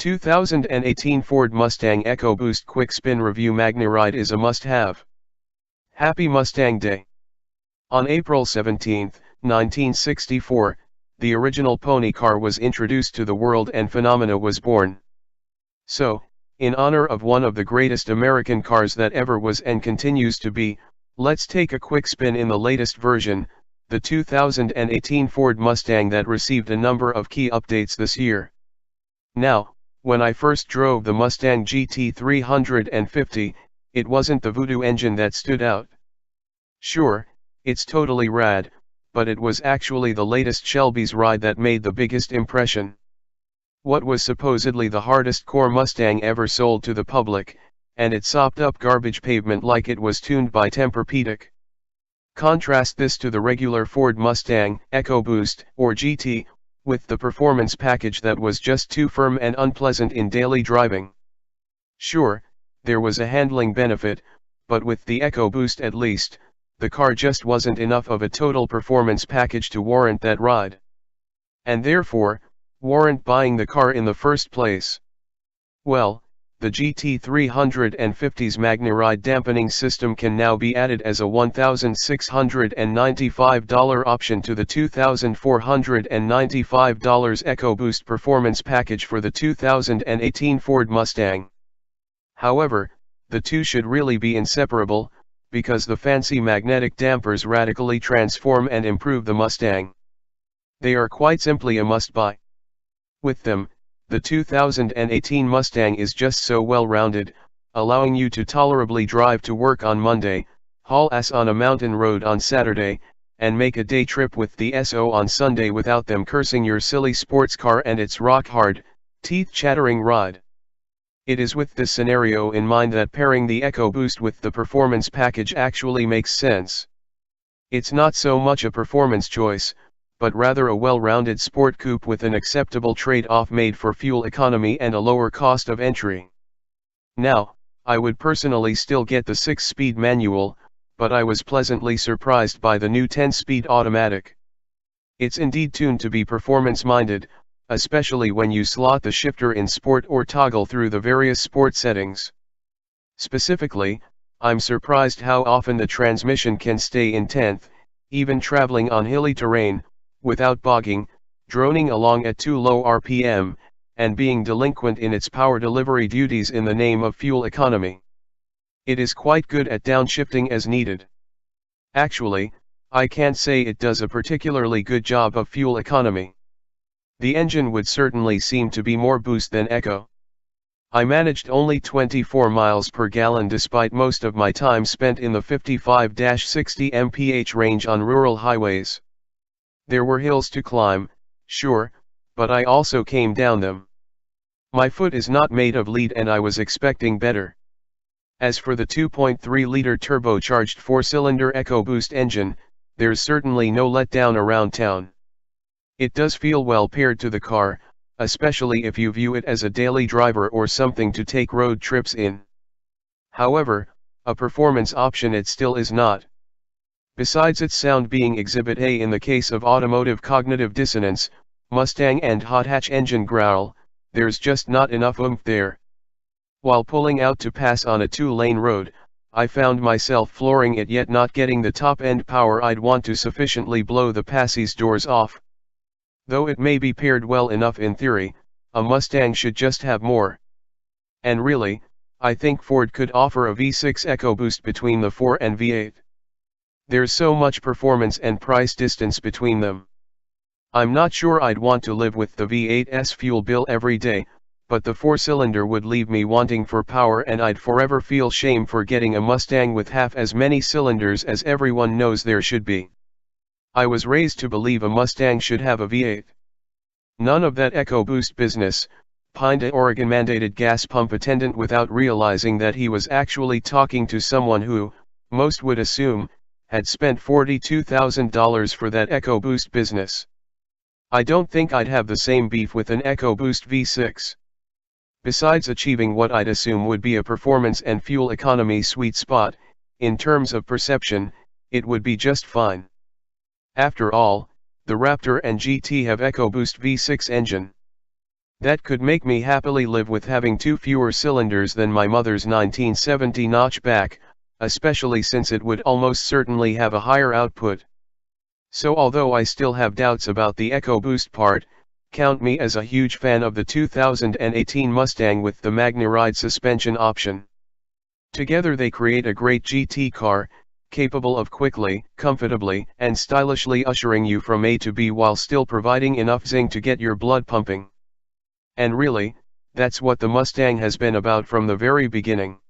2018 Ford Mustang EcoBoost Quick Spin Review MagneRide is a must-have. Happy Mustang Day! On April 17, 1964, the original pony car was introduced to the world and phenomena was born. So, in honor of one of the greatest American cars that ever was and continues to be, let's take a quick spin in the latest version, the 2018 Ford Mustang that received a number of key updates this year. Now, when I first drove the Mustang GT350, it wasn't the voodoo engine that stood out. Sure, it's totally rad, but it was actually the latest Shelby's ride that made the biggest impression. What was supposedly the hardest core Mustang ever sold to the public, and it sopped up garbage pavement like it was tuned by Tempur-Pedic. Contrast this to the regular Ford Mustang, EcoBoost, or GT, with the performance package that was just too firm and unpleasant in daily driving. Sure, there was a handling benefit, but with the EcoBoost at least, the car just wasn't enough of a total performance package to warrant that ride. And therefore, warrant buying the car in the first place. Well, the GT350's MagneRide dampening system can now be added as a $1,695 option to the $2,495 EcoBoost performance package for the 2018 Ford Mustang. However, the two should really be inseparable, because the fancy magnetic dampers radically transform and improve the Mustang. They are quite simply a must-buy. With them, the 2018 Mustang is just so well-rounded, allowing you to tolerably drive to work on Monday, haul ass on a mountain road on Saturday, and make a day trip with the SO on Sunday without them cursing your silly sports car and its rock-hard, teeth-chattering ride. It is with this scenario in mind that pairing the EcoBoost with the performance package actually makes sense. It's not so much a performance choice, but rather a well-rounded sport coupe with an acceptable trade-off made for fuel economy and a lower cost of entry. Now, I would personally still get the 6-speed manual, but I was pleasantly surprised by the new 10-speed automatic. It's indeed tuned to be performance-minded, especially when you slot the shifter in sport or toggle through the various sport settings. Specifically, I'm surprised how often the transmission can stay in 10th, even traveling on hilly terrain, without bogging, droning along at too low RPM, and being delinquent in its power delivery duties in the name of fuel economy. It is quite good at downshifting as needed. Actually, I can't say it does a particularly good job of fuel economy. The engine would certainly seem to be more boost than Eco. I managed only 24 miles per gallon despite most of my time spent in the 55-60 mph range on rural highways. There were hills to climb, sure, but I also came down them. My foot is not made of lead and I was expecting better. As for the 2.3-liter turbocharged 4-cylinder EcoBoost engine, there's certainly no letdown around town. It does feel well paired to the car, especially if you view it as a daily driver or something to take road trips in. However, a performance option it still is not. Besides its sound being Exhibit A in the case of automotive cognitive dissonance, Mustang and hot hatch engine growl, there's just not enough oomph there. While pulling out to pass on a 2-lane road, I found myself flooring it yet not getting the top-end power I'd want to sufficiently blow the passie's doors off. Though it may be paired well enough in theory, a Mustang should just have more. And really, I think Ford could offer a V6 EcoBoost between the 4 and V8. There's so much performance and price distance between them. I'm not sure I'd want to live with the V8's fuel bill every day, but the 4-cylinder would leave me wanting for power and I'd forever feel shame for getting a Mustang with half as many cylinders as everyone knows there should be. I was raised to believe a Mustang should have a V8. None of that EcoBoost business, pined a Oregon mandated gas pump attendant without realizing that he was actually talking to someone who, most would assume, had spent $42,000 for that EcoBoost business. I don't think I'd have the same beef with an EcoBoost V6. Besides achieving what I'd assume would be a performance and fuel economy sweet spot, in terms of perception, it would be just fine. After all, the Raptor and GT have EcoBoost V6 engine. That could make me happily live with having 2 fewer cylinders than my mother's 1970 notchback, especially since it would almost certainly have a higher output. So although I still have doubts about the EcoBoost part, count me as a huge fan of the 2018 Mustang with the MagneRide suspension option. Together they create a great GT car, capable of quickly, comfortably, and stylishly ushering you from A to B while still providing enough zing to get your blood pumping. And really, that's what the Mustang has been about from the very beginning.